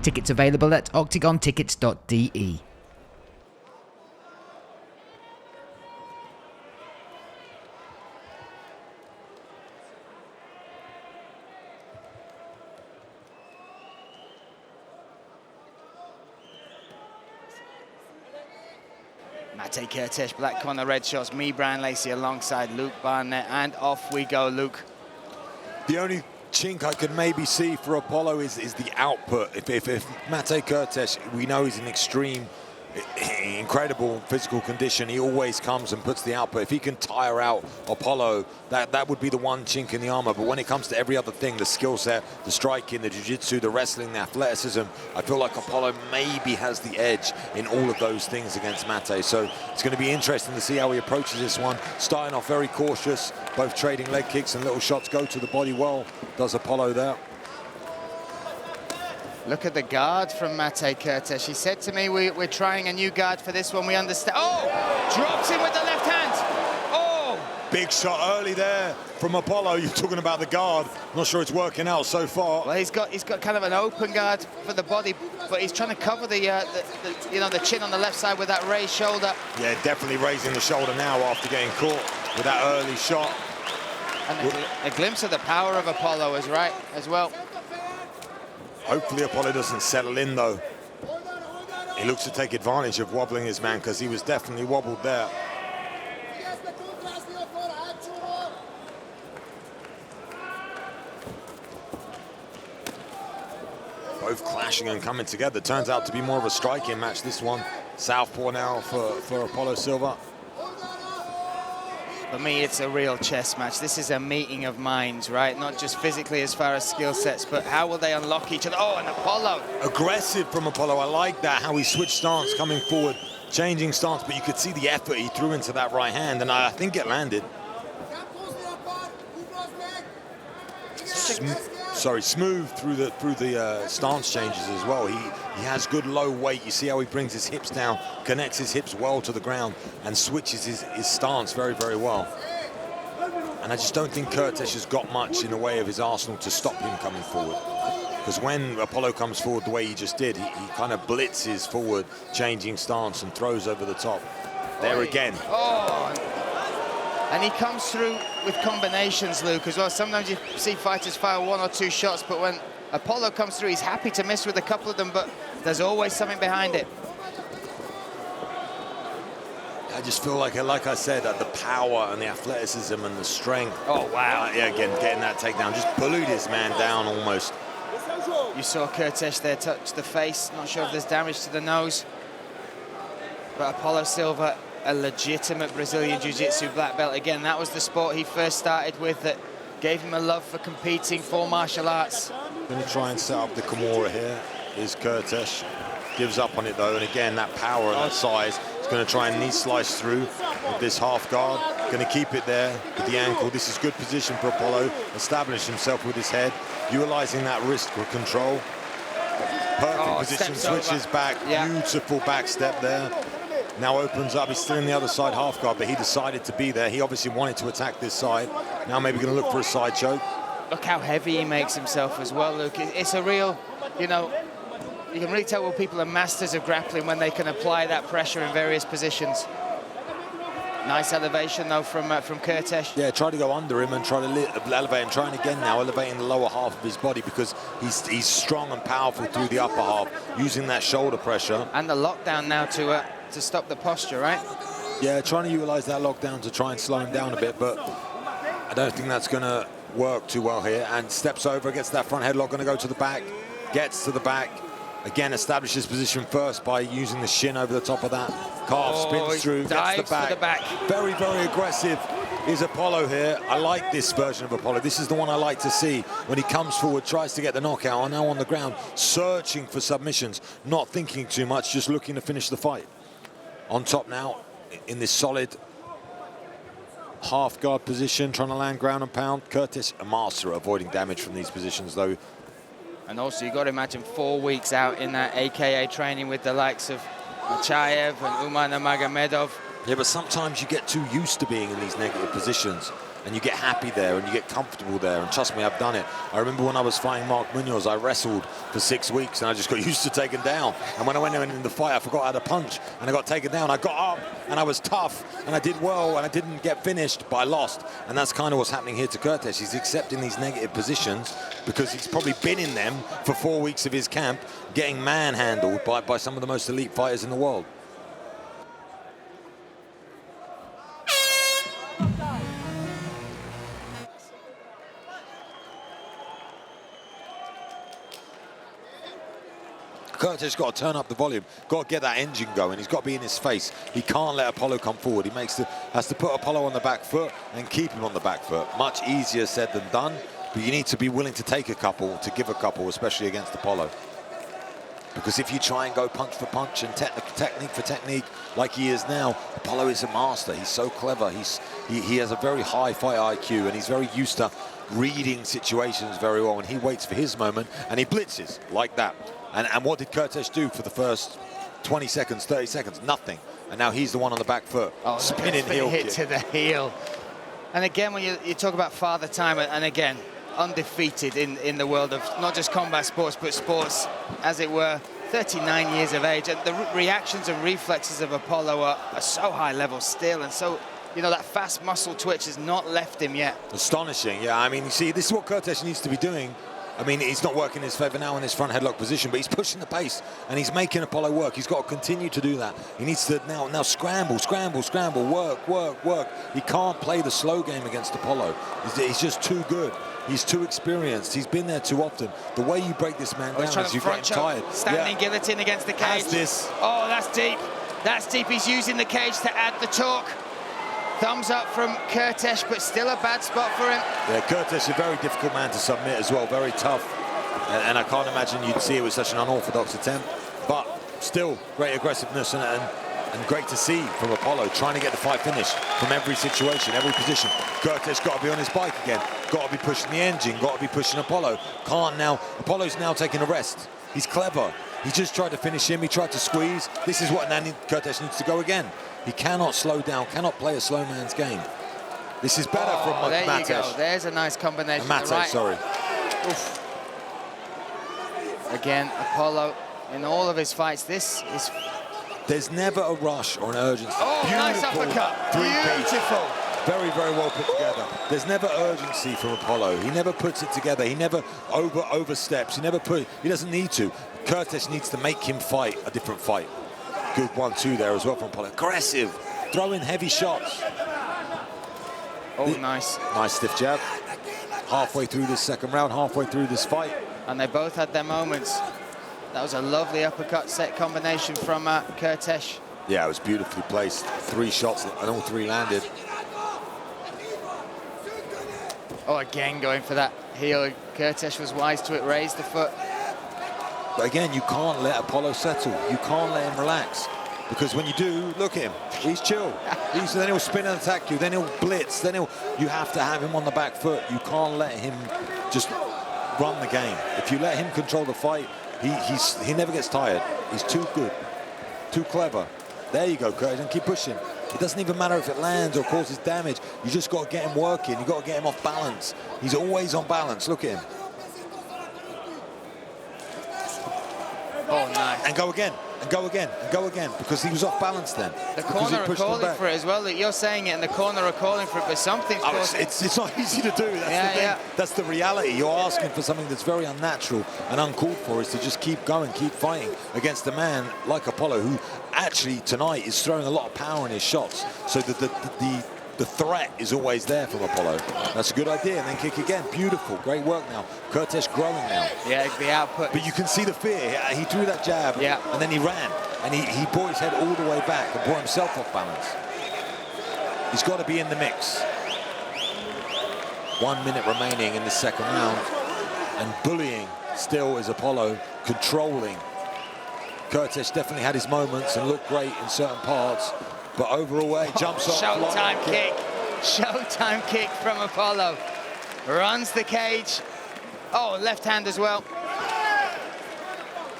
Tickets available at octagontickets.de. Mate Kertész, black corner, red shorts, me, Brian Lacey alongside Luke Barnett, and off we go, Luke. The only chink I could maybe see for Apollo is the output. If Mate Kertész, we know he's an extreme, incredible physical condition, he always comes and puts the output. If he can tire out Apollo, that would be the one chink in the armor. But when it comes to every other thing, the skill set, the striking, the jiu-jitsu, the wrestling, the athleticism, I feel like Apollo maybe has the edge in all of those things against Mate. So it's going to be interesting to see how he approaches this one. Starting off very cautious, both trading leg kicks and little shots go to the body well. Does Apollo there. Look at the guard from Mate Kertész. He said to me, we're trying a new guard for this one. We understand. Oh, drops in with the left hand. Oh. Big shot early there from Apollo. You're talking about the guard. Not sure it's working out so far. Well, he's got kind of an open guard for the body, but he's trying to cover the chin on the left side with that raised shoulder. Yeah, definitely raising the shoulder now after getting caught with that early shot. And a glimpse of the power of Apollo is right as well. Hopefully Apollo doesn't settle in though. He looks to take advantage of wobbling his man because he was definitely wobbled there. Both clashing and coming together. Turns out to be more of a striking match, this one. Southpaw now for Apollo Silva. For me, it's a real chess match. This is a meeting of minds, right? Not just physically as far as skill sets, but how will they unlock each other? Oh, and Apollo. Aggressive from Apollo. I like that, how he switched stance coming forward, changing stance, but you could see the effort he threw into that right hand, and I think it landed. Smooth through the stance changes as well. He has good low weight. You see how he brings his hips down, connects his hips well to the ground, and switches his stance very, very well. And I just don't think Kertész has got much in the way of his arsenal to stop him coming forward. Because when Apollo comes forward the way he just did, he kind of blitzes forward, changing stance, and throws over the top. There again. Oh. And he comes through with combinations, Luke, as well. Sometimes you see fighters fire one or two shots, but when Apollo comes through, he's happy to miss with a couple of them, but there's always something behind it. I just feel like I said, the power and the athleticism and the strength. Oh, wow. Yeah, again, getting that takedown. Just bullied his man down almost. You saw Kertész there touch the face. Not sure if there's damage to the nose. But Apollo Silva, a legitimate Brazilian Jiu-Jitsu black belt. Again, that was the sport he first started with that gave him a love for competing for martial arts. Going to try and set up the Kimura here is Kertész. Gives up on it though, and again, that power and that size is going to try and knee slice through with this half guard. Going to keep it there with the ankle. This is good position for Apollo. Establish himself with his head, utilizing that wrist for control. Perfect position, switches back, beautiful back step there. Now opens up, he's still in the other side half guard, but he decided to be there. He obviously wanted to attack this side. Now maybe going to look for a side choke. Look how heavy he makes himself as well, Luke. It's a real, you know, you can really tell when people are masters of grappling when they can apply that pressure in various positions. Nice elevation though from Kertész. Yeah, try to go under him and try to elevate him. Trying again now, elevating the lower half of his body because he's strong and powerful through the upper half, using that shoulder pressure. And the lockdown now to stop the posture, right? Yeah, trying to utilize that lockdown to try and slow him down a bit, but I don't think that's going to work too well here. And steps over, gets that front headlock, going to go to the back, gets to the back. Again, establishes position first by using the shin over the top of that calf, spins through, gets the back. Very, very aggressive is Apollo here. I like this version of Apollo. This is the one I like to see when he comes forward, tries to get the knockout, now on the ground, searching for submissions, not thinking too much, just looking to finish the fight. On top now, in this solid half guard position, trying to land ground and pound. Kertész, a master at avoiding damage from these positions, though. And also, you've got to imagine 4 weeks out in that AKA training with the likes of Machaev and Umar Nurmagomedov. Yeah, but sometimes you get too used to being in these negative positions. and you get happy there and you get comfortable there. And trust me, I've done it. I remember when I was fighting Mark Munoz, I wrestled for 6 weeks and I just got used to taking down. And when I went in the fight, I forgot how to punch and I got taken down. I got up and I was tough and I did well and I didn't get finished, but I lost. And that's kind of what's happening here to Kertész. He's accepting these negative positions because he's probably been in them for 4 weeks of his camp, getting manhandled by some of the most elite fighters in the world. Kertész got to turn up the volume, got to get that engine going. He's got to be in his face. He can't let Apollo come forward. He has to put Apollo on the back foot and keep him on the back foot. Much easier said than done, but you need to be willing to take a couple, to give a couple, especially against Apollo. Because if you try and go punch for punch and technique for technique like he is now, Apollo is a master. He's so clever. He has a very high fight IQ and he's very used to reading situations very well. And he waits for his moment and he blitzes like that. And what did Kertész do for the first 20 seconds, 30 seconds? Nothing. And now he's the one on the back foot. Oh, spinning heel hit kick. To the heel. And again, when you talk about father time, and again, undefeated in the world of not just combat sports, but sports, as it were, 39 years of age. And the reactions and reflexes of Apollo are so high level still. And so, you know, that fast muscle twitch has not left him yet. Astonishing, yeah. I mean, you see, this is what Kertész needs to be doing. I mean, he's not working in his favour now in his front headlock position, but he's pushing the pace and he's making Apollo work. He's got to continue to do that. He needs to now scramble, work. He can't play the slow game against Apollo. He's just too good. He's too experienced. He's been there too often. The way you break this man down is you get him tired. Standing guillotine against the cage. Oh, that's deep. That's deep. He's using the cage to add the torque. Thumbs up from Kertész, but still a bad spot for him. Yeah, Kertész is a very difficult man to submit as well, very tough. And I can't imagine you'd see it with such an unorthodox attempt. But still, great aggressiveness and great to see from Apollo, trying to get the fight finished from every situation, every position. Kertész got to be on his bike again, got to be pushing the engine, got to be pushing Apollo. Can't now, Apollo's now taking a rest. He's clever. He just tried to finish him, he tried to squeeze. This is what Kertész needs to go again. He cannot slow down, cannot play a slow man's game. This is better from There Matesh. you go. There's a nice combination. Matesh, right. sorry. Oof. Again, Apollo, in all of his fights, There's never a rush or an urgency. Oh, nice uppercut. Beautiful. Very, very well put together. There's never urgency from Apollo. He never puts it together. He never oversteps. He doesn't need to. Kertész needs to make him fight a different fight. Good 1-2 there as well from Apollo. Aggressive, throwing heavy shots. Oh, nice. Nice stiff jab. Halfway through this second round, halfway through this fight. And they both had their moments. That was a lovely uppercut set combination from Kertész. Yeah, it was beautifully placed. 3 shots and all 3 landed. Oh, again going for that heel. Kertész was wise to it, raised the foot. But again, you can't let Apollo settle. You can't let him relax. Because when you do, look at him. He's chill. Then he'll spin and attack you. Then he'll blitz. You have to have him on the back foot. You can't let him just run the game. If you let him control the fight, he never gets tired. He's too good, too clever. There you go, Curtis, and keep pushing. It doesn't even matter if it lands or causes damage. You just got to get him working. You got to get him off balance. He's always on balance. Look at him. Oh, nice. And go again, and go again, and go again, because he was off balance then. The corner are calling for it as well. You're saying it, and the corner are calling for it, but something's causing... It's not easy to do. That's the thing. Yeah. That's the reality. You're asking for something that's very unnatural and uncalled for, is to just keep going, keep fighting against a man like Apollo, who actually tonight is throwing a lot of power in his shots. So the threat is always there from Apollo. That's a good idea, and then kick again. Beautiful, great work now. Kertész growing now. Yeah, the output. But you can see the fear. He threw that jab, and then he ran, and he brought his head all the way back and brought himself off balance. He's got to be in the mix. 1 minute remaining in the second round, and bullying still is Apollo, controlling. Kertész definitely had his moments and looked great in certain parts. But overall, he jumps off. Showtime kick. Showtime kick from Apollo. Runs the cage. Oh, left hand as well.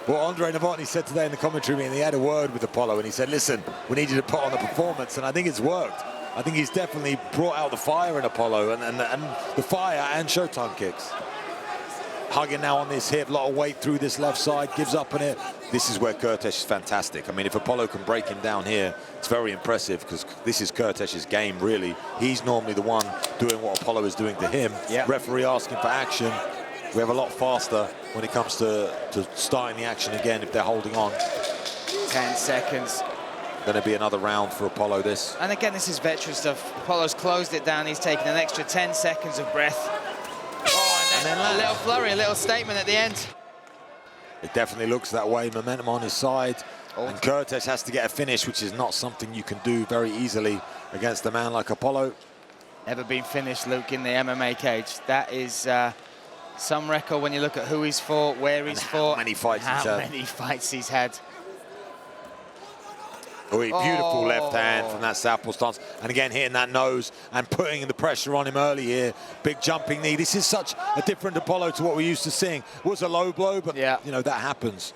Well, Andre Novotny said today in the commentary meeting, he had a word with Apollo, and he said, listen, we need you to put on the performance, and I think it's worked. I think he's definitely brought out the fire in Apollo, and the fire and Showtime kicks. Hugging now on this hip, a lot of weight through this left side, gives up on it. This is where Kertész is fantastic. I mean, if Apollo can break him down here, it's very impressive, because this is Kertész's game, really. He's normally the one doing what Apollo is doing to him. Yep. Referee asking for action. We have a lot faster when it comes to starting the action again if they're holding on. 10 seconds. Going to be another round for Apollo, this. And again, this is veteran stuff. Apollo's closed it down. He's taken an extra 10 seconds of breath. Oh, and then a little flurry, a little statement at the end. It definitely looks that way. Momentum on his side. Oh. And Kertész has to get a finish, which is not something you can do very easily against a man like Apollo. Never been finished, Luke, in the MMA cage. That is some record when you look at who he's fought, where he's fought. How many fights he's had. How many fights he's had. Oh, beautiful left hand from that southpaw stance. And again, hitting that nose and putting the pressure on him early here. Big jumping knee. This is such a different Apollo to what we're used to seeing. It was a low blow, but, you know, that happens.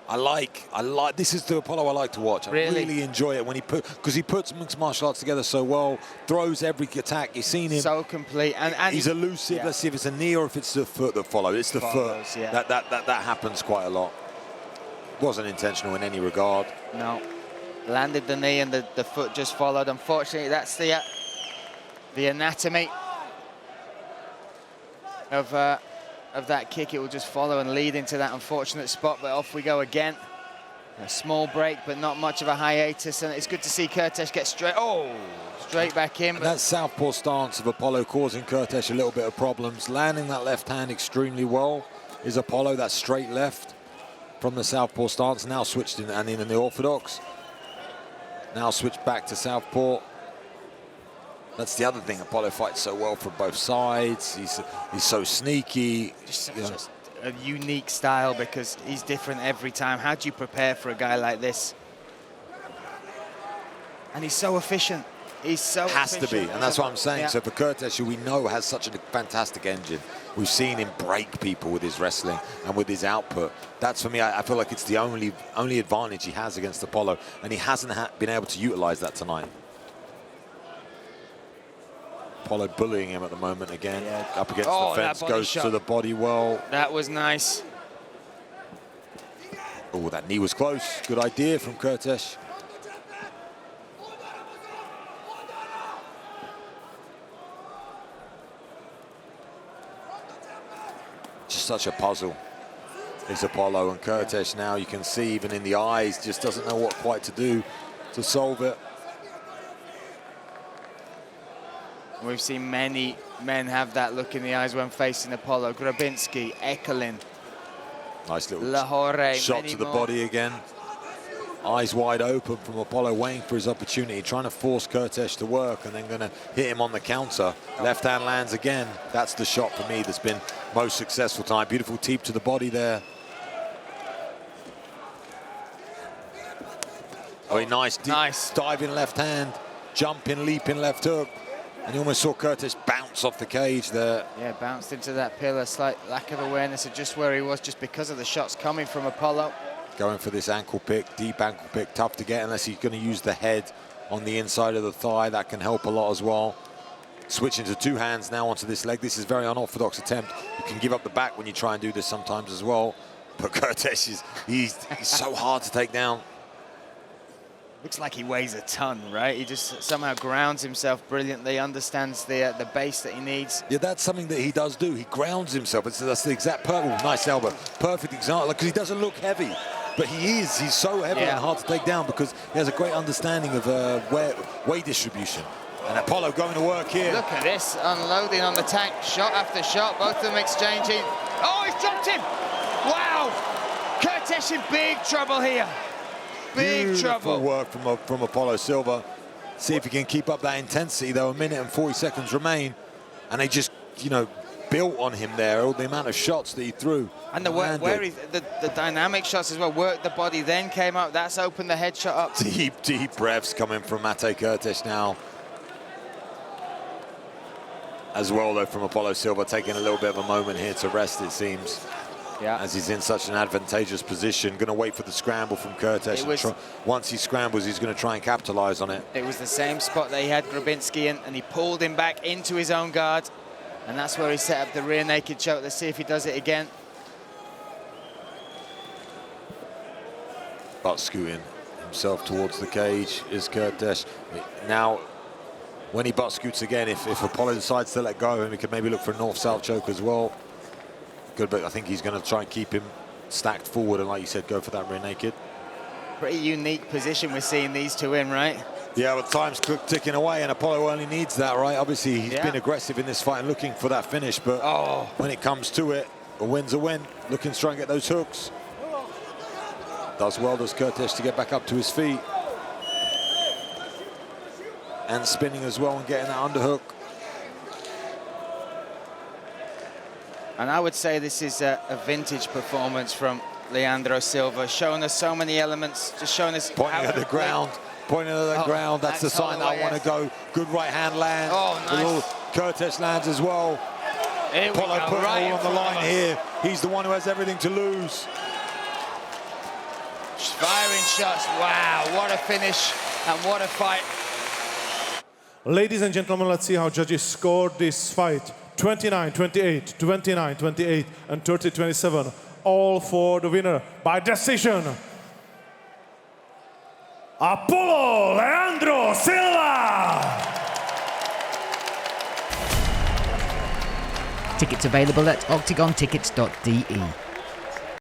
I like, this is the Apollo I like to watch. I really enjoy it when because he puts mixed martial arts together so well, throws every attack. You've seen him. So complete. And he's elusive. Yeah. Let's see if it's a knee or if it's the foot that follows. It's the foot. Yeah. That happens quite a lot. Wasn't intentional in any regard. No. Landed the knee and the foot just followed. Unfortunately, that's the anatomy of that kick. It will just follow and lead into that unfortunate spot, but off we go again. A small break, but not much of a hiatus, and it's good to see Kertész get straight back in. And that southpaw stance of Apollo causing Kertész a little bit of problems. Landing that left hand extremely well is Apollo, that straight left from the southpaw stance. Now switched in the orthodox. Now switched back to southpaw. That's the other thing. Apollo fights so well from both sides. He's so sneaky. Just a unique style because he's different every time. How do you prepare for a guy like this? And he's so efficient. He's so has efficient. to be, and that's what I'm saying. Yeah. So for Kertész, who we know has such a fantastic engine, we've seen him break people with his wrestling and with his output. That's, for me, I feel like it's the only advantage he has against Apollo, and he hasn't been able to utilize that tonight. Apollo bullying him at the moment again, up against the fence, goes shot to the body well. That was nice. Oh, that knee was close. Good idea from Kertész. Just such a puzzle is Apollo, and Kertész now, you can see even in the eyes, just doesn't know what quite to do to solve it. We've seen many men have that look in the eyes when facing Apollo. Grabinski, Ekelin. Nice little Lahore, shot to the body again. Eyes wide open from Apollo, waiting for his opportunity, trying to force Kertész to work and then going to hit him on the counter. Left hand lands again. That's the shot for me that's been most successful tonight. Beautiful teep to the body there. Oh, nice, deep diving left hand, jumping, leaping left hook. And you almost saw Kertész bounce off the cage there. Yeah, bounced into that pillar. Slight lack of awareness of just where he was, just because of the shots coming from Apollo. Going for this ankle pick, deep ankle pick, tough to get unless he's going to use the head on the inside of the thigh. That can help a lot as well. Switching to two hands now onto this leg. This is a very unorthodox attempt. You can give up the back when you try and do this sometimes as well. But Kertész, he's so hard to take down. Looks like he weighs a ton, right? He just somehow grounds himself brilliantly, understands the base that he needs. Yeah, that's something that he does do. He grounds himself. That's the exact nice elbow. Perfect example, because he doesn't look heavy. But he's so heavy and hard to take down because he has a great understanding of weight distribution. And Apollo going to work here. Look at this, unloading on the tank, shot after shot, both of them exchanging. Oh, he's dropped him! Wow! Kertész in big trouble here. Big trouble. Beautiful work from Apollo Silva. See if he can keep up that intensity, though. 1 minute and 40 seconds remain. And they just, you know, built on him there, all the amount of shots that he threw. And the dynamic shots as well, worked the body, then came up. That's opened the headshot up. Deep breaths coming from Mate Kertész now. As well, though, from Apollo Silva, taking a little bit of a moment here to rest, it seems. as he's in such an advantageous position. Going to wait for the scramble from Kertész. Once he scrambles, he's going to try and capitalize on it. It was the same spot that he had Grabinski in, and he pulled him back into his own guard. And that's where he set up the rear naked choke. Let's see if he does it again. Butt scooting himself towards the cage is Kertész. Now, when he butt scoots again, if Apollo decides to let go, and we could maybe look for a north-south choke as well. Good, but I think he's going to try and keep him stacked forward, and like you said, go for that rear naked. Pretty unique position we're seeing these two in, right? Yeah, but time's ticking away, and Apollo only needs that, right? Obviously, he's been aggressive in this fight and looking for that finish, but when it comes to it, a win's a win. Looking to try and get those hooks. Does well, does Kertész, to get back up to his feet. And spinning as well and getting that underhook. And I would say this is a vintage performance from Leandro Silva, showing us so many elements, just showing us pointing at the ground, pointing at the ground. That's the sign that I want to go. Good right hand land. Oh, nice. Kertész lands as well. Apollo putting all on the line here. He's the one who has everything to lose. Firing shots. Wow, what a finish and what a fight. Ladies and gentlemen, let's see how judges scored this fight. 29-28, 29-28, and 30-27. All for the winner by decision. Apollo Leandro Silva! Tickets available at OKTAGONtickets.de.